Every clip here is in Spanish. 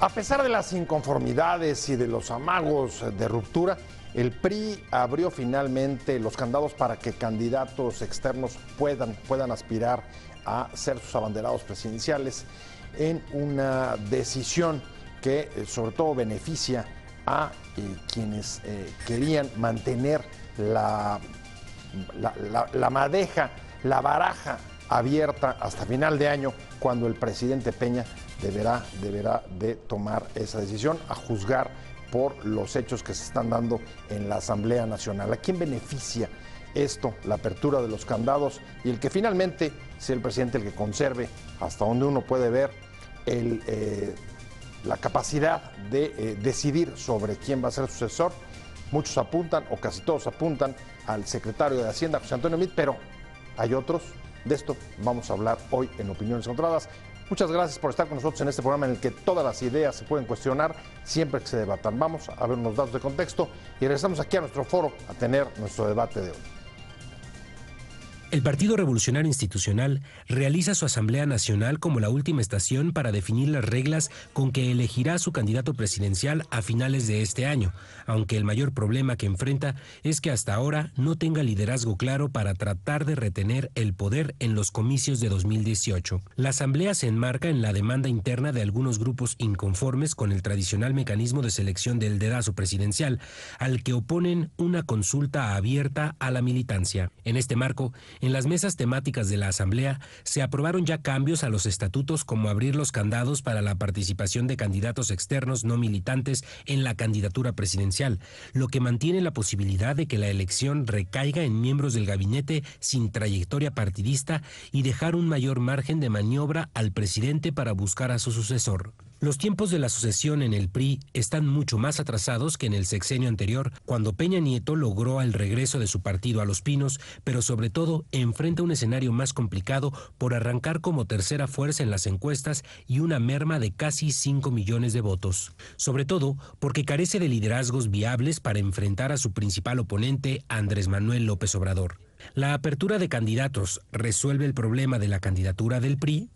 A pesar de las inconformidades y de los amagos de ruptura, el PRI abrió finalmente los candados para que candidatos externos puedan aspirar a ser sus abanderados presidenciales en una decisión que sobre todo beneficia a quienes querían mantener la madeja, la baraja abierta hasta final de año, cuando el presidente Peña deberá de tomar esa decisión, a juzgar por los hechos que se están dando en la Asamblea Nacional. ¿A quién beneficia esto, la apertura de los candados, y el que finalmente sea el presidente el que conserve, hasta donde uno puede ver, la capacidad de decidir sobre quién va a ser su sucesor? Muchos apuntan, o casi todos apuntan, al secretario de Hacienda, José Antonio Meade, pero hay otros. De esto vamos a hablar hoy en Opiniones Encontradas. Muchas gracias por estar con nosotros en este programa en el que todas las ideas se pueden cuestionar siempre que se debatan. Vamos a ver unos datos de contexto y regresamos aquí a nuestro foro a tener nuestro debate de hoy. El Partido Revolucionario Institucional realiza su Asamblea Nacional como la última estación para definir las reglas con que elegirá a su candidato presidencial a finales de este año, aunque el mayor problema que enfrenta es que hasta ahora no tenga liderazgo claro para tratar de retener el poder en los comicios de 2018. La Asamblea se enmarca en la demanda interna de algunos grupos inconformes con el tradicional mecanismo de selección del dedazo presidencial, al que oponen una consulta abierta a la militancia. En este marco, en las mesas temáticas de la Asamblea se aprobaron ya cambios a los estatutos, como abrir los candados para la participación de candidatos externos no militantes en la candidatura presidencial, lo que mantiene la posibilidad de que la elección recaiga en miembros del gabinete sin trayectoria partidista y dejar un mayor margen de maniobra al presidente para buscar a su sucesor. Los tiempos de la sucesión en el PRI están mucho más atrasados que en el sexenio anterior, cuando Peña Nieto logró el regreso de su partido a Los Pinos, pero sobre todo enfrenta un escenario más complicado por arrancar como tercera fuerza en las encuestas y una merma de casi 5 millones de votos. Sobre todo porque carece de liderazgos viables para enfrentar a su principal oponente, Andrés Manuel López Obrador. ¿La apertura de candidatos resuelve el problema de la candidatura del PRI?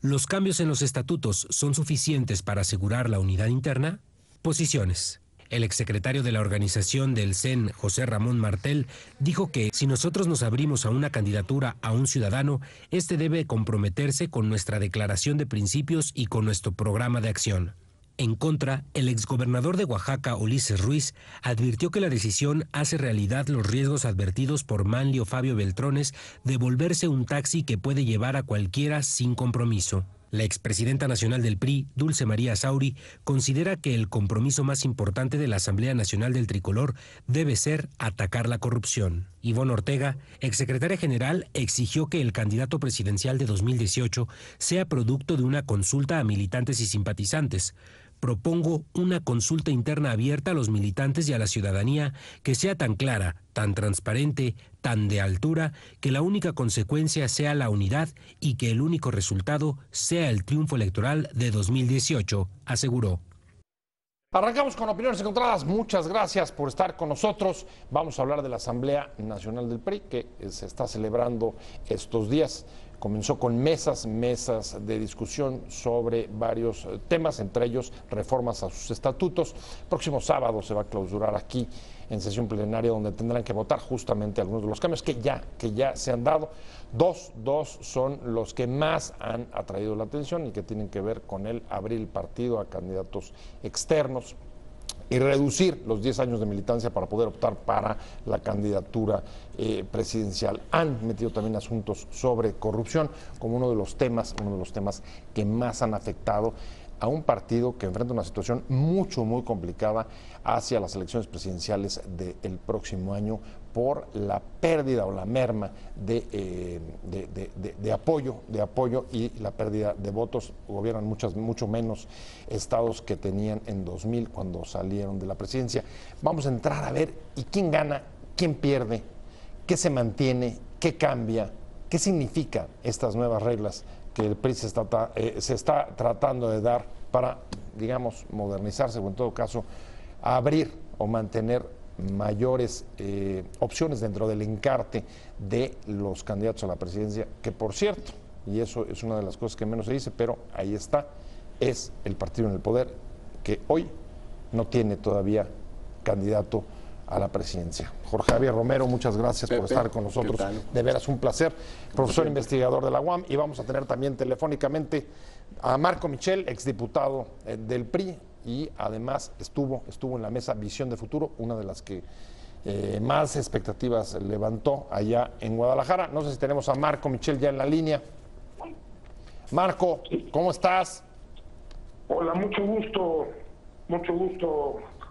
¿Los cambios en los estatutos son suficientes para asegurar la unidad interna? Posiciones. El exsecretario de la organización del CEN, José Ramón Martel, dijo que si nosotros nos abrimos a una candidatura a un ciudadano, este debe comprometerse con nuestra declaración de principios y con nuestro programa de acción. En contra, el exgobernador de Oaxaca, Ulises Ruiz, advirtió que la decisión hace realidad los riesgos advertidos por Manlio Fabio Beltrones de volverse un taxi que puede llevar a cualquiera sin compromiso. La expresidenta nacional del PRI, Dulce María Sauri, considera que el compromiso más importante de la Asamblea Nacional del Tricolor debe ser atacar la corrupción. Ivonne Ortega, exsecretaria general, exigió que el candidato presidencial de 2018 sea producto de una consulta a militantes y simpatizantes. Propongo una consulta interna abierta a los militantes y a la ciudadanía que sea tan clara, tan transparente, tan de altura, que la única consecuencia sea la unidad y que el único resultado sea el triunfo electoral de 2018, aseguró. Arrancamos con Opiniones Encontradas. Muchas gracias por estar con nosotros. Vamos a hablar de la Asamblea Nacional del PRI, que se está celebrando estos días. Comenzó con mesas de discusión sobre varios temas, entre ellos reformas a sus estatutos. Próximo sábado se va a clausurar aquí en sesión plenaria, donde tendrán que votar justamente algunos de los cambios que ya se han dado. Dos son los que más han atraído la atención y que tienen que ver con el abrir el partido a candidatos externos y reducir los 10 años de militancia para poder optar para la candidatura presidencial. Han metido también asuntos sobre corrupción como uno de los temas que más han afectado a un partido que enfrenta una situación muy complicada hacia las elecciones presidenciales del próximo año por la pérdida o la merma de apoyo y la pérdida de votos. Gobiernan mucho menos estados que tenían en 2000 cuando salieron de la presidencia. Vamos a entrar a ver y quién gana, quién pierde, qué se mantiene, qué cambia, qué significan estas nuevas reglas que el PRI se está tratando de dar para, digamos, modernizarse o en todo caso abrir o mantener mayores opciones dentro del encarte de los candidatos a la presidencia, que por cierto, y eso es una de las cosas que menos se dice, pero ahí está, es el partido en el poder que hoy no tiene todavía candidato a la presidencia. Jorge Javier Romero, muchas gracias por estar con nosotros. De veras un placer. Profesor investigador de la UAM, y vamos a tener también telefónicamente a Marco Michel, exdiputado del PRI, y además estuvo en la mesa Visión de Futuro, una de las que más expectativas levantó allá en Guadalajara. No sé si tenemos a Marco Michel ya en la línea. Marco, ¿cómo estás? Hola, mucho gusto,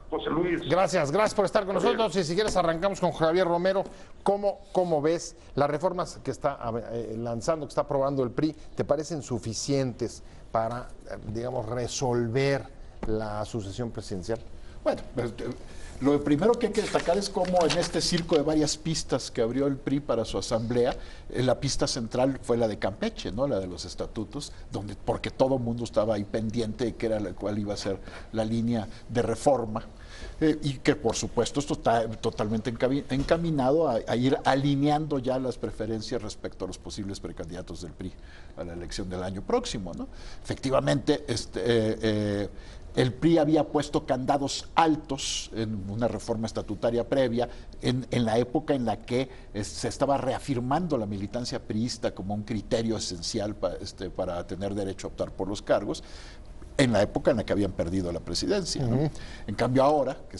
José Luis. Gracias por estar con nosotros. Y si quieres arrancamos con Javier Romero. ¿Cómo ves las reformas que está lanzando, que está aprobando el PRI? ¿Te parecen suficientes para, digamos, resolver la sucesión presidencial? Bueno, lo primero que hay que destacar es cómo en este circo de varias pistas que abrió el PRI para su asamblea, la pista central fue la de Campeche, ¿no? La de los estatutos, porque todo el mundo estaba ahí pendiente de cuál iba a ser la línea de reforma. Y que por supuesto esto está totalmente encaminado a ir alineando ya las preferencias respecto a los posibles precandidatos del PRI a la elección del año próximo, ¿no? Efectivamente, el PRI había puesto candados altos en una reforma estatutaria previa, en la época en la que se estaba reafirmando la militancia priista como un criterio esencial para tener derecho a optar por los cargos, en la época en la que habían perdido la presidencia, ¿no? En cambio ahora, que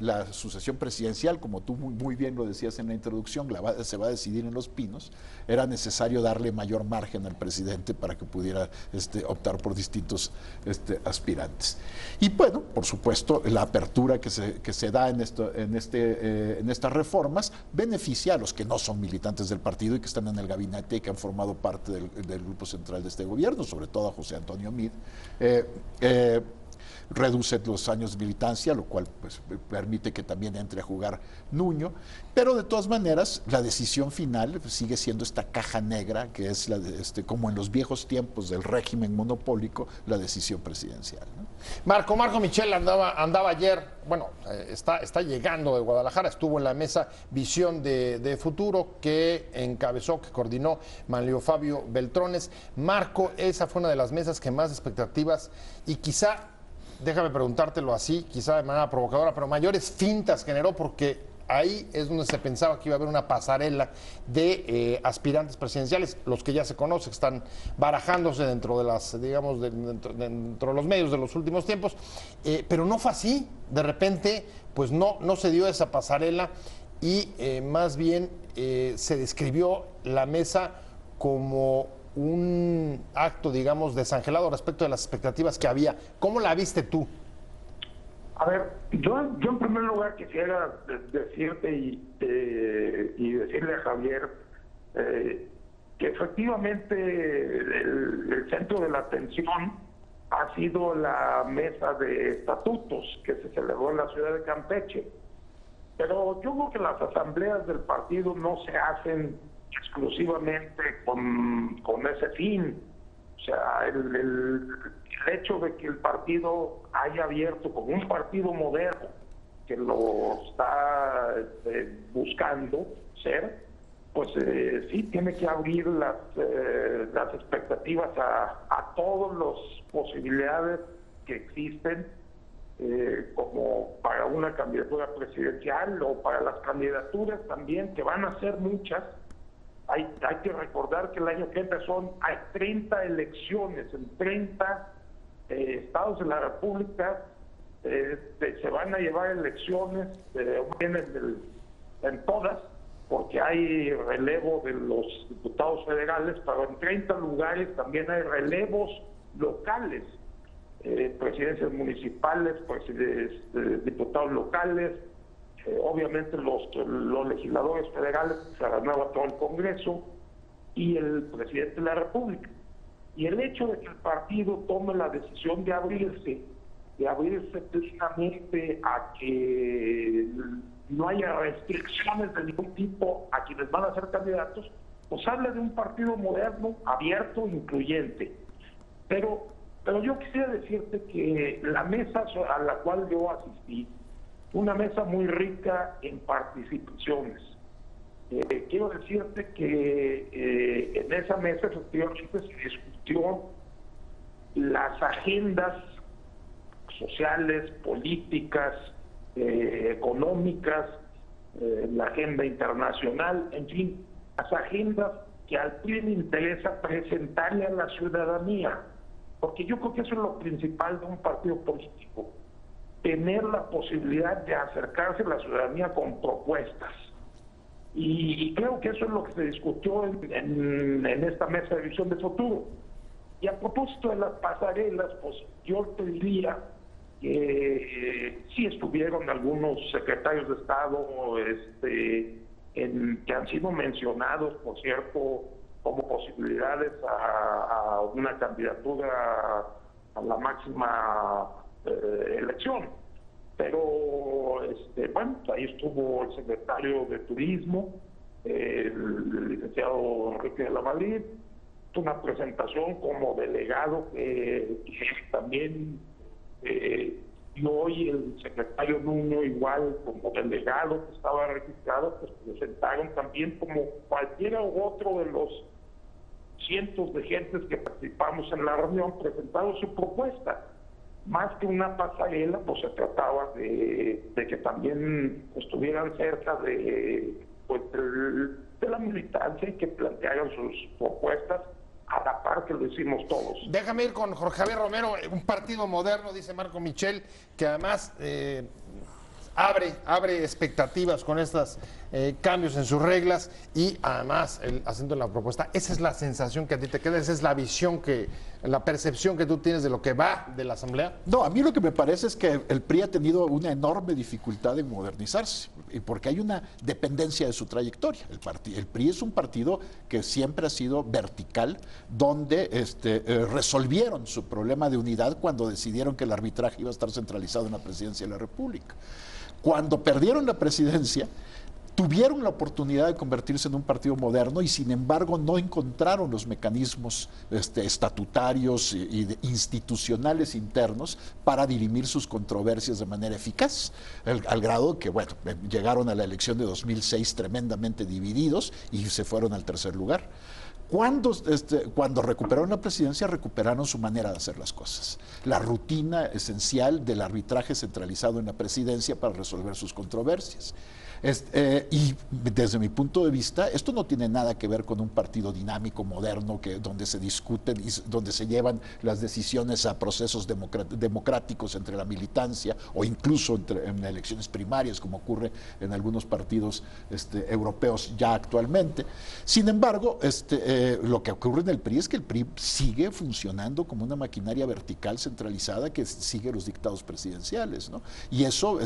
la sucesión presidencial, como tú muy bien lo decías en la introducción, se va a decidir en Los Pinos, era necesario darle mayor margen al presidente para que pudiera optar por distintos aspirantes. Y bueno, por supuesto, la apertura que se da en estas reformas beneficia a los que no son militantes del partido y que están en el gabinete y que han formado parte del grupo central de este gobierno, sobre todo a José Antonio Meade. Reduce los años de militancia, lo cual pues, permite que también entre a jugar Nuño, pero de todas maneras la decisión final sigue siendo esta caja negra que es como en los viejos tiempos del régimen monopólico, la decisión presidencial, ¿no? Marco Michel andaba ayer, bueno, está llegando de Guadalajara, estuvo en la mesa Visión de Futuro que encabezó, que coordinó Manlio Fabio Beltrones. Marco, esa fue una de las mesas que más expectativas y quizá, déjame preguntártelo así, quizá de manera provocadora, pero mayores fintas generó, porque ahí es donde se pensaba que iba a haber una pasarela de aspirantes presidenciales, los que ya se conocen, que están barajándose dentro de las, digamos, dentro de los medios de los últimos tiempos, pero no fue así. De repente, pues no se dio esa pasarela y más bien se describió la mesa como un acto, digamos, desangelado respecto de las expectativas que había. ¿Cómo la viste tú? A ver, yo en primer lugar quisiera decirte y decirle a Javier que efectivamente el centro de la atención ha sido la mesa de estatutos que se celebró en la ciudad de Campeche. Pero yo creo que las asambleas del partido no se hacen exclusivamente con ese fin. O sea, el hecho de que el partido haya abierto como un partido moderno que lo está buscando ser, pues sí tiene que abrir las expectativas a todas las posibilidades que existen, como para una candidatura presidencial o para las candidaturas también, que van a ser muchas. Hay que recordar que el año que entra hay 30 elecciones en 30 estados de la República. Se van a llevar elecciones en todas, porque hay relevo de los diputados federales, pero en 30 lugares también hay relevos locales, presidencias municipales, diputados locales. Obviamente los legisladores federales, se renueva todo el Congreso y el presidente de la República. Y el hecho de que el partido tome la decisión de abrirse plenamente a que no haya restricciones de ningún tipo a quienes van a ser candidatos, pues habla de un partido moderno, abierto, incluyente. Pero yo quisiera decirte que la mesa a la cual yo asistí, una mesa muy rica en participaciones. Quiero decirte que en esa mesa efectivamente se discutió las agendas sociales, políticas, económicas, la agenda internacional, en fin, las agendas que al PRI le interesa presentarle a la ciudadanía, porque yo creo que eso es lo principal de un partido político, tener la posibilidad de acercarse a la ciudadanía con propuestas. Y creo que eso es lo que se discutió en esta mesa de visión de futuro. Y a propósito de las pasarelas, pues yo te diría que sí estuvieron algunos secretarios de Estado que han sido mencionados, por cierto, como posibilidades a una candidatura a la máxima elección. Pero, bueno, ahí estuvo el secretario de Turismo, el licenciado Enrique de la Madrid, una presentación como delegado que también y hoy el secretario Nuño igual como delegado que estaba registrado, pues presentaron también como cualquiera otro de los cientos de gentes que participamos en la reunión, presentaron su propuesta. Más que una pasarela, pues se trataba de que también estuvieran cerca de la militancia y que plantearan sus propuestas a la par que lo hicimos todos. Déjame ir con Jorge Javier Romero, un partido moderno, dice Marco Michel, que además abre expectativas con estos cambios en sus reglas y además haciendo la propuesta. Esa es la sensación que a ti te queda, esa es la visión la percepción que tú tienes de lo que va de la Asamblea. No, a mí lo que me parece es que el PRI ha tenido una enorme dificultad en modernizarse, y porque hay una dependencia de su trayectoria. El PRI es un partido que siempre ha sido vertical, donde resolvieron su problema de unidad cuando decidieron que el arbitraje iba a estar centralizado en la presidencia de la República. Cuando perdieron la presidencia, tuvieron la oportunidad de convertirse en un partido moderno y sin embargo no encontraron los mecanismos estatutarios y institucionales internos para dirimir sus controversias de manera eficaz, al grado que, bueno, llegaron a la elección de 2006 tremendamente divididos y se fueron al tercer lugar. Cuando recuperaron la presidencia, recuperaron su manera de hacer las cosas. La rutina esencial del arbitraje centralizado en la presidencia para resolver sus controversias. Y desde mi punto de vista, esto no tiene nada que ver con un partido dinámico, moderno, donde se discuten y donde se llevan las decisiones a procesos democráticos entre la militancia o incluso en elecciones primarias, como ocurre en algunos partidos europeos ya actualmente. Sin embargo, lo que ocurre en el PRI es que el PRI sigue funcionando como una maquinaria vertical centralizada que sigue los dictados presidenciales, ¿no? Y eso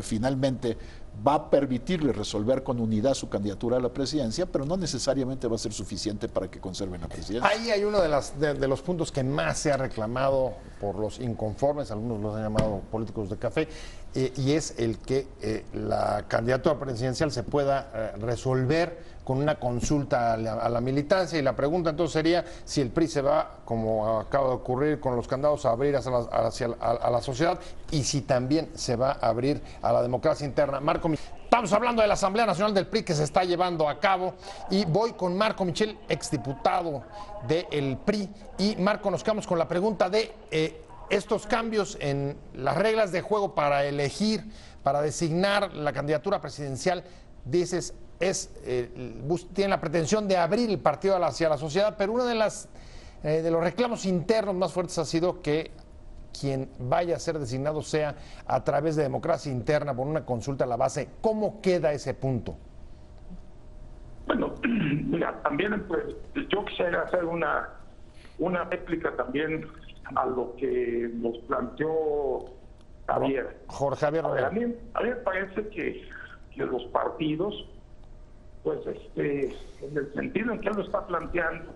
finalmente va a permitirle resolver con unidad su candidatura a la presidencia, pero no necesariamente va a ser suficiente para que conserven la presidencia. Ahí hay uno de los puntos que más se ha reclamado por los inconformes, algunos los han llamado políticos de café, y es el que la candidatura presidencial se pueda resolver con una consulta a la militancia, y la pregunta entonces sería si el PRI se va, como acaba de ocurrir con los candados, a abrir hacia la sociedad, y si también se va a abrir a la democracia interna. Marco, estamos hablando de la Asamblea Nacional del PRI que se está llevando a cabo, y voy con Marco Michel, exdiputado del PRI. Y Marco, nos quedamos con la pregunta de estos cambios en las reglas de juego para elegir, para designar la candidatura presidencial. Dices, tiene la pretensión de abrir el partido hacia la sociedad, pero uno de los reclamos internos más fuertes ha sido que quien vaya a ser designado sea a través de democracia interna por una consulta a la base. ¿Cómo queda ese punto? Bueno, mira, también pues, yo quisiera hacer una réplica también a lo que nos planteó Javier. Jorge Javier. A mí me parece que los partidos, pues en el sentido en que él lo está planteando,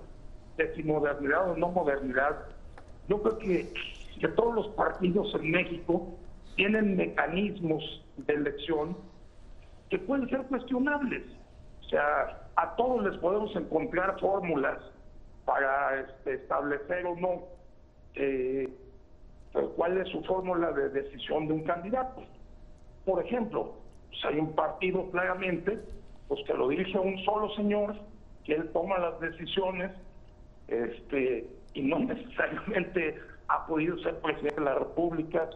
de si modernidad o no modernidad, yo creo que todos los partidos en México tienen mecanismos de elección que pueden ser cuestionables. O sea, a todos les podemos encontrar fórmulas para establecer o no cuál es su fórmula de decisión de un candidato. Por ejemplo, pues hay un partido claramente pues que lo dirige un solo señor, que él toma las decisiones y no necesariamente ha podido ser presidente de la República,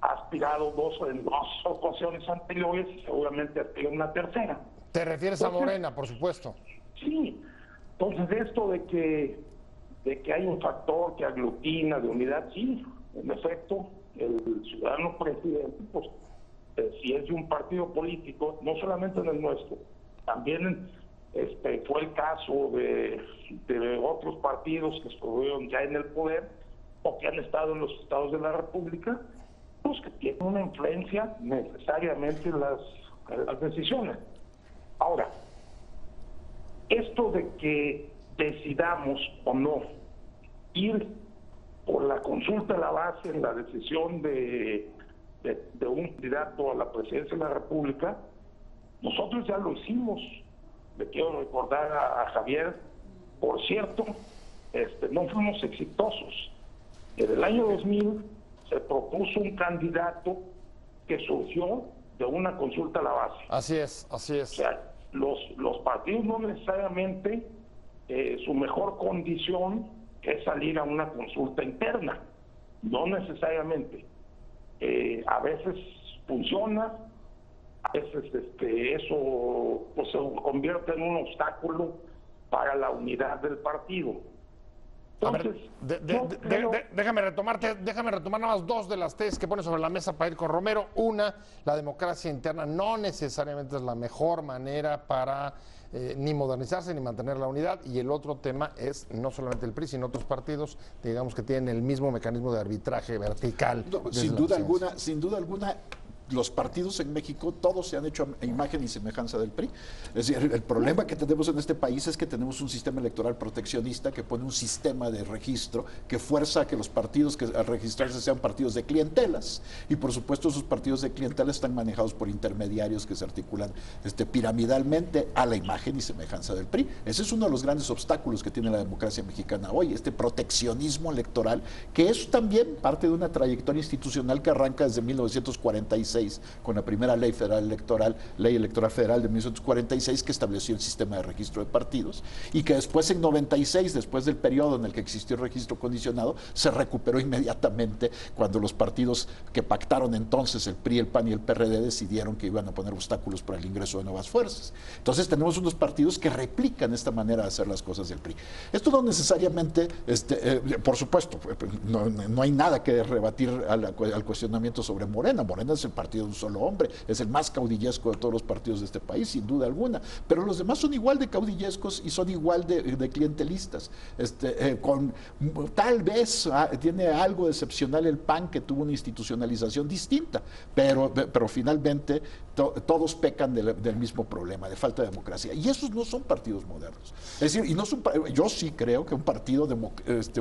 ha aspirado en dos ocasiones anteriores y seguramente aspira una tercera. ¿Te refieres a Morena, por supuesto? Sí, entonces esto de que hay un factor que aglutina de unidad, sí, en efecto, el ciudadano presidente, pues si es de un partido político, no solamente en el nuestro, también fue el caso de otros partidos que estuvieron ya en el poder o que han estado en los estados de la República, pues que tienen una influencia necesariamente en las decisiones. Ahora, esto de que decidamos o no ir por la consulta a la base en la decisión de un candidato a la presidencia de la República, nosotros ya lo hicimos. Le quiero recordar a Javier, por cierto, no fuimos exitosos. En el año 2000 se propuso un candidato que surgió de una consulta a la base. Así es, así es. O sea, los partidos no necesariamente su mejor condición es salir a una consulta interna, no necesariamente. A veces funciona, a veces eso pues, se convierte en un obstáculo para la unidad del partido. Entonces, déjame retomar nada más dos de las tesis que pones sobre la mesa para ir con Romero. Una, la democracia interna no necesariamente es la mejor manera para ni modernizarse ni mantener la unidad. Y el otro tema es no solamente el PRI, sino otros partidos, digamos, que tienen el mismo mecanismo de arbitraje vertical. No, sin duda alguna, los partidos en México todos se han hecho a imagen y semejanza del PRI. Es decir, el problema que tenemos en este país es que tenemos un sistema electoral proteccionista que pone un sistema de registro que fuerza a que los partidos que al registrarse sean partidos de clientelas, y por supuesto esos partidos de clientela están manejados por intermediarios que se articulan piramidalmente a la imagen y semejanza del PRI. Ese es uno de los grandes obstáculos que tiene la democracia mexicana hoy, este proteccionismo electoral, que es también parte de una trayectoria institucional que arranca desde 1946 con la primera ley electoral federal de 1946, que estableció el sistema de registro de partidos, y que después en 96, después del periodo en el que existió el registro condicionado, se recuperó inmediatamente cuando los partidos que pactaron entonces, el PRI, el PAN y el PRD, decidieron que iban a poner obstáculos para el ingreso de nuevas fuerzas. Entonces tenemos unos partidos que replican esta manera de hacer las cosas del PRI. Esto no necesariamente, por supuesto, no hay nada que rebatir al cuestionamiento sobre Morena. Morena es el partido de un solo hombre, es el más caudillesco de todos los partidos de este país, sin duda alguna, pero los demás son igual de caudillescos y son igual de clientelistas. Tal vez tiene algo de excepcional el PAN, que tuvo una institucionalización distinta, pero finalmente todos pecan del mismo problema, de falta de democracia, y esos no son partidos modernos. Es decir, yo sí creo que un partido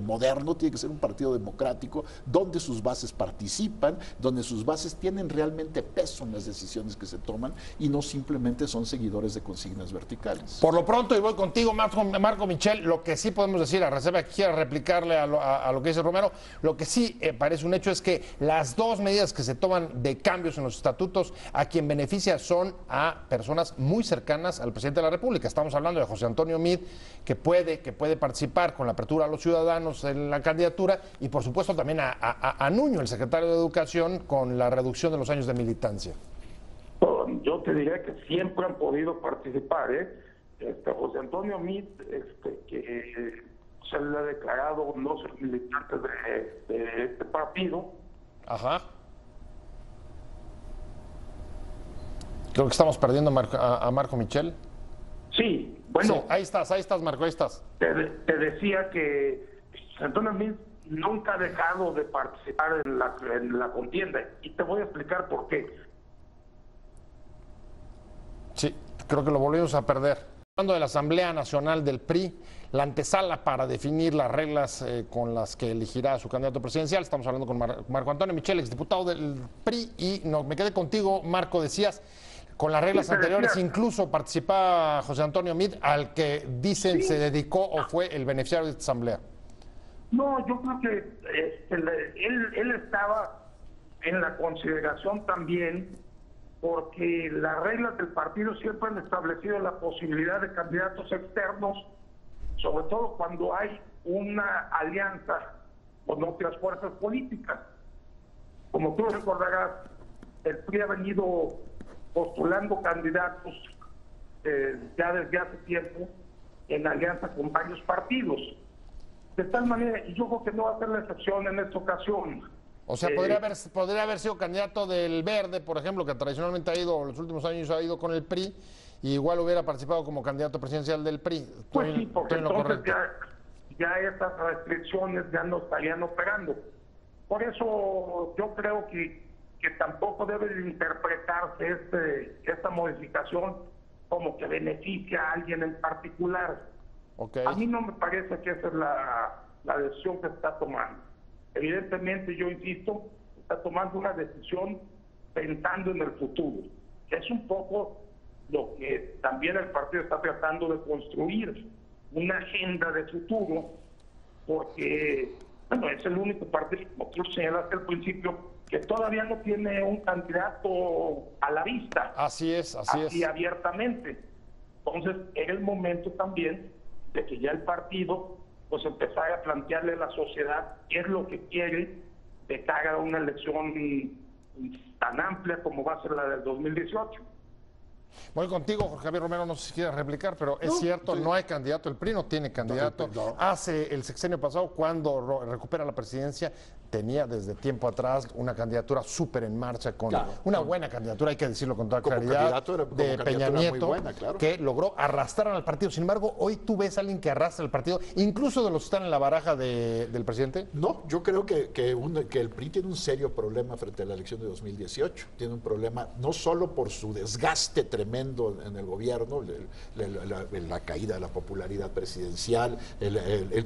moderno tiene que ser un partido democrático, donde sus bases participan, donde sus bases tienen realmente peso en las decisiones que se toman y no simplemente son seguidores de consignas verticales. Por lo pronto, y voy contigo, Marco Michel, lo que sí podemos decir, a reserva que quiera replicarle a lo que dice Romero, lo que sí parece un hecho es que las dos medidas que se toman de cambios en los estatutos, a quien beneficia son a personas muy cercanas al presidente de la República. Estamos hablando de José Antonio Meade, que puede participar con la apertura a los ciudadanos en la candidatura, y por supuesto también a Nuño, el secretario de Educación, con la reducción de los años de militancia. Yo te diría que siempre han podido participar, José Antonio Meade, que se le ha declarado no ser militante de este partido. Ajá. Creo que estamos perdiendo a Marco Michel. Sí, bueno. Sí, ahí estás, Marco, ahí estás. Te decía que José Antonio Meade nunca ha dejado de participar en la contienda, y te voy a explicar por qué. Sí, creo que lo volvimos a perder. Hablando de la Asamblea Nacional del PRI, la antesala para definir las reglas con las que elegirá a su candidato presidencial, estamos hablando con Marco Antonio Michel, exdiputado del PRI, y me quedé contigo, Marco, decías, con las reglas anteriores incluso participaba José Antonio Meade, al que dicen se dedicó o fue el beneficiario de esta asamblea. No, yo creo que él estaba en la consideración también, porque las reglas del partido siempre han establecido la posibilidad de candidatos externos, sobre todo cuando hay una alianza con otras fuerzas políticas. Como tú recordarás, el PRI ha venido postulando candidatos ya desde hace tiempo en alianza con varios partidos. De tal manera, y yo creo que no va a ser la excepción en esta ocasión. O sea, podría haber sido candidato del Verde, por ejemplo, que tradicionalmente ha ido, en los últimos años ha ido con el PRI, y igual hubiera participado como candidato presidencial del PRI. Pues sí, porque entonces ya estas restricciones ya no estarían operando. Por eso yo creo que tampoco debe de interpretarse esta modificación como que beneficia a alguien en particular. Okay. A mí no me parece que esa es la decisión que se está tomando. Evidentemente, yo insisto, está tomando una decisión pensando en el futuro, que es un poco lo que también el partido está tratando de construir, una agenda de futuro, porque bueno, es el único partido, como tú señalaste al principio, que todavía no tiene un candidato a la vista. Así es. Abiertamente. Entonces, era el momento también de que ya el partido pues empezara a plantearle a la sociedad qué es lo que quiere de cara a una elección tan amplia como va a ser la del 2018. Voy contigo, Jorge Javier Romero, no sé si quieres replicar, pero es cierto, no hay candidato, el PRI no tiene candidato. Hace el sexenio pasado, cuando recupera la presidencia, tenía desde tiempo atrás una candidatura súper en marcha, con una buena candidatura, hay que decirlo con toda claridad, de Peña Nieto, buena, que logró arrastrar al partido. Sin embargo, hoy tú ves a alguien que arrastra al partido, incluso de los que están en la baraja del presidente. No, yo creo que el PRI tiene un serio problema frente a la elección de 2018. Tiene un problema no solo por su desgaste tremendo en el gobierno, la caída de la popularidad presidencial, el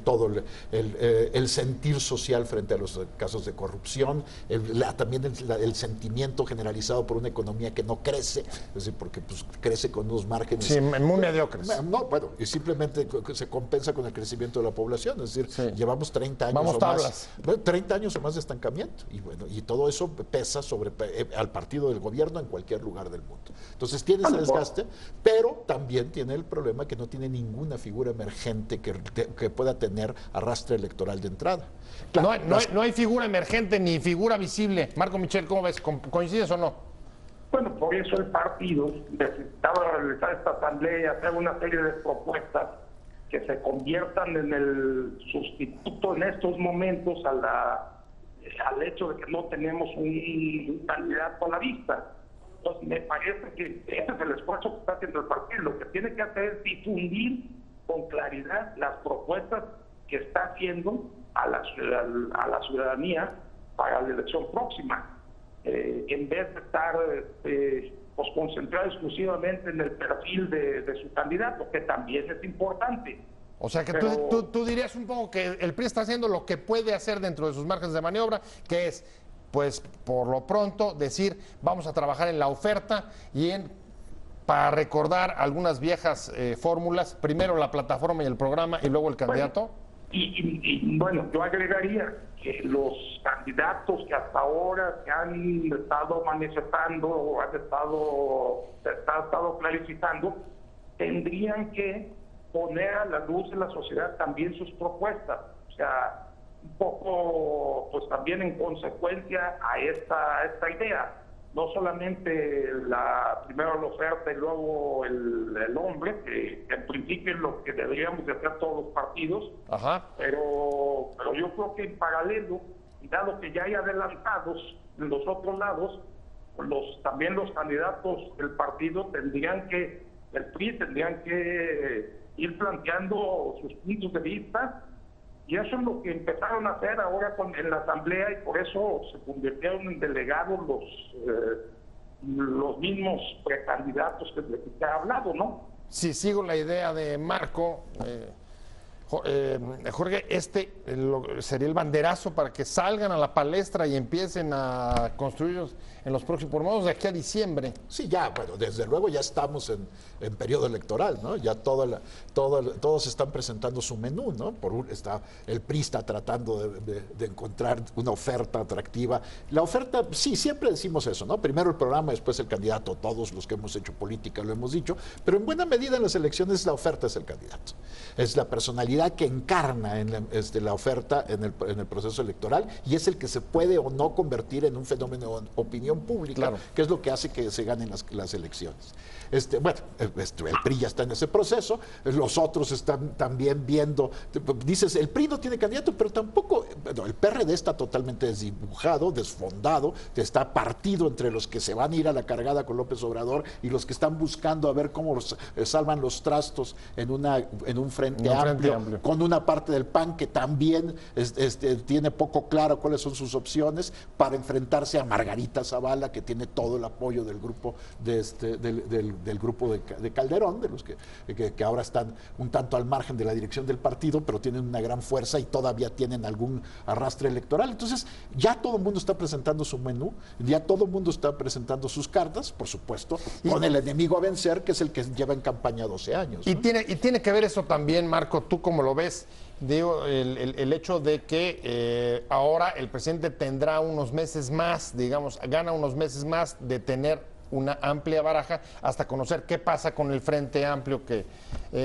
sentir social frente a los casos de corrupción, también el sentimiento generalizado por una economía que no crece, es decir, porque pues, crece con unos márgenes... Sí, muy mediocres. No, bueno, y simplemente se compensa con el crecimiento de la población, es decir, llevamos 30 años Vamos o tablas. más... 30 años o más de estancamiento, y bueno, y todo eso pesa al partido del gobierno en cualquier lugar del mundo. Entonces tiene ese desgaste, pero también tiene el problema que no tiene ninguna figura emergente que pueda tener arrastre electoral de entrada. Claro, no hay figura emergente ni figura visible. Marco Michel, ¿cómo ves? ¿Coincides o no? Bueno, por eso el partido necesitaba realizar esta asamblea y hacer una serie de propuestas que se conviertan en el sustituto en estos momentos al hecho de que no tenemos un candidato a la vista. Entonces, me parece que ese es el esfuerzo que está haciendo el partido. Lo que tiene que hacer es difundir con claridad las propuestas que está haciendo a la ciudadanía para la elección próxima, en vez de estar pues concentrado exclusivamente en el perfil de su candidato, que también es importante. O sea que tú dirías un poco que el PRI está haciendo lo que puede hacer dentro de sus márgenes de maniobra, que es, pues, por lo pronto decir, vamos a trabajar en la oferta y para recordar algunas viejas fórmulas, primero la plataforma y el programa y luego el candidato. Bueno, y bueno, yo agregaría que los candidatos que hasta ahora se han estado manifestando o han estado clarificando, tendrían que poner a la luz de la sociedad también sus propuestas. O sea, un poco, pues también en consecuencia a esta idea. No solamente primero la oferta y luego el hombre, que en principio es lo que deberíamos de hacer todos los partidos. Ajá. Pero yo creo que en paralelo, y dado que ya hay adelantados en los otros lados, también los candidatos del partido el PRI tendrían que ir planteando sus puntos de vista, y eso es lo que empezaron a hacer ahora en la asamblea, y por eso se convirtieron en delegados los mismos precandidatos que te he hablado, ¿no? Si sigo la idea de Marco, Jorge, sería el banderazo para que salgan a la palestra y empiecen a construirlos en los próximos, por lo menos de aquí a diciembre. Sí, ya, bueno, desde luego ya estamos en periodo electoral, ¿no? Ya todos están presentando su menú, ¿no? El PRI está tratando de encontrar una oferta atractiva. La oferta, sí, siempre decimos eso, ¿no? Primero el programa, después el candidato. Todos los que hemos hecho política lo hemos dicho, pero en buena medida en las elecciones la oferta es el candidato. Es la personalidad personalidad que encarna en la oferta en el proceso electoral y es el que se puede o no convertir en un fenómeno de opinión pública, que es lo que hace que se ganen las elecciones. Bueno, el PRI ya está en ese proceso, los otros están también viendo, dices, el PRI no tiene candidato, pero tampoco, bueno, el PRD está totalmente desdibujado, desfondado, está partido entre los que se van a ir a la cargada con López Obrador y los que están buscando a ver cómo salvan los trastos en un frente amplio, con una parte del PAN que también tiene poco claro cuáles son sus opciones para enfrentarse a Margarita Zavala, que tiene todo el apoyo del grupo del grupo de Calderón, de los que ahora están un tanto al margen de la dirección del partido, pero tienen una gran fuerza y todavía tienen algún arrastre electoral. Entonces, ya todo el mundo está presentando su menú, ya todo el mundo está presentando sus cartas, por supuesto, con el enemigo a vencer, que es el que lleva en campaña 12 años, ¿no? Y tiene que ver eso también, Marco, tú cómo lo ves, digo, el hecho de que ahora el presidente tendrá unos meses más, digamos, gana unos meses más de tener una amplia baraja hasta conocer qué pasa con el Frente Amplio que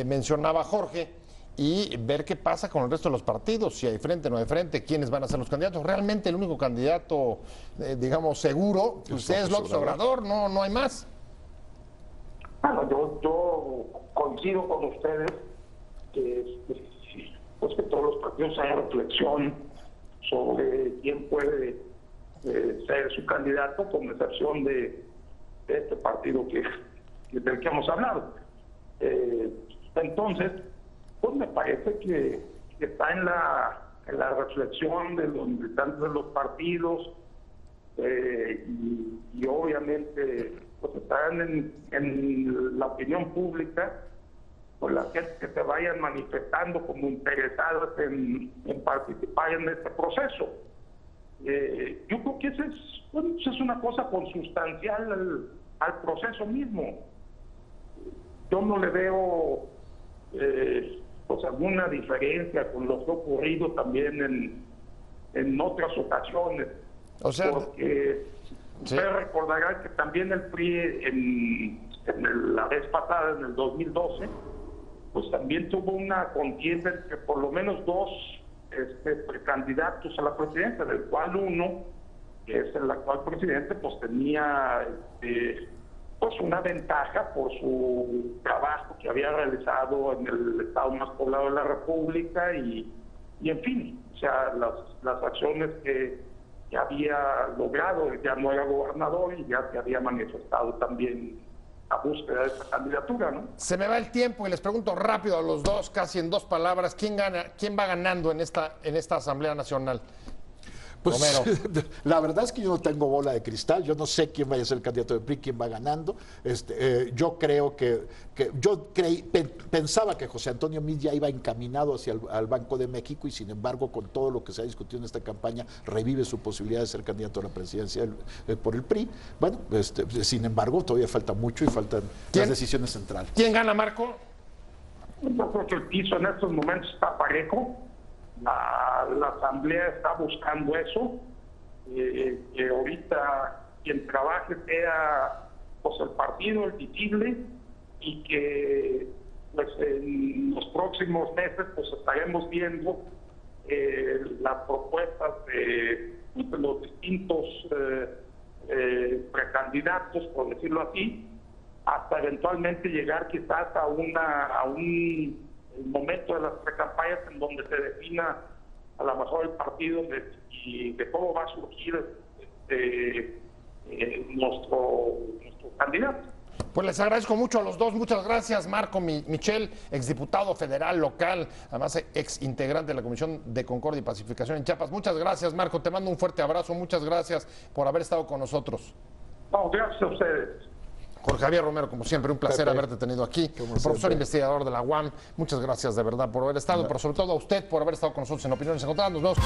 mencionaba Jorge y ver qué pasa con el resto de los partidos, si hay frente, no hay frente, quiénes van a ser los candidatos. Realmente el único candidato, digamos, seguro, pues es López Obrador, no hay más. Bueno, yo coincido con ustedes que pues que todos los partidos hagan reflexión sobre quién puede ser su candidato, con excepción de este partido del que hemos hablado. Entonces, pues me parece que está en la reflexión de los militantes de los partidos y obviamente pues están en la opinión pública, por la gente que se vayan manifestando como interesadas en participar en este proceso. Yo creo que eso es una cosa consustancial al proceso mismo. Yo no le veo pues alguna diferencia con lo que ha ocurrido también en otras ocasiones. O sea, porque ustedes recordarán que también el PRI la vez pasada, en el 2012, pues también tuvo una contienda entre por lo menos dos precandidatos a la presidencia, del cual uno, que es el actual presidente, pues tenía pues una ventaja por su trabajo que había realizado en el estado más poblado de la República y en fin, o sea, las acciones que había logrado. Ya no era gobernador y ya se había manifestado también a búsqueda de esa candidatura, ¿no? Se me va el tiempo y les pregunto rápido a los dos, casi en 2 palabras, ¿quién va ganando en esta Asamblea Nacional? Pues la verdad es que yo no tengo bola de cristal, yo no sé quién vaya a ser el candidato de PRI, quién va ganando. Yo creo pensaba que José Antonio Meade ya iba encaminado hacia al Banco de México y sin embargo con todo lo que se ha discutido en esta campaña revive su posibilidad de ser candidato a la presidencia por el PRI. Bueno, sin embargo todavía falta mucho y faltan las decisiones centrales. ¿Quién gana, Marco? Yo creo que el piso en estos momentos está parejo. La Asamblea está buscando eso, que ahorita quien trabaje sea pues el partido, el visible, y que pues en los próximos meses pues estaremos viendo las propuestas de los distintos precandidatos, por decirlo así, hasta eventualmente llegar quizás a un momento de las precampañas en donde se defina a lo mejor el partido de cómo va a surgir nuestro candidato. Pues les agradezco mucho a los dos. Muchas gracias, Marco Michel, exdiputado federal local, además ex integrante de la Comisión de Concordia y Pacificación en Chiapas. Muchas gracias, Marco. Te mando un fuerte abrazo. Muchas gracias por haber estado con nosotros. No, gracias a ustedes. Jorge Javier Romero, como siempre, un placer haberte tenido aquí. Profesor investigador de la UAM, muchas gracias de verdad por haber estado, pero sobre todo a usted por haber estado con nosotros en Opiniones Encontradas. Nos vemos.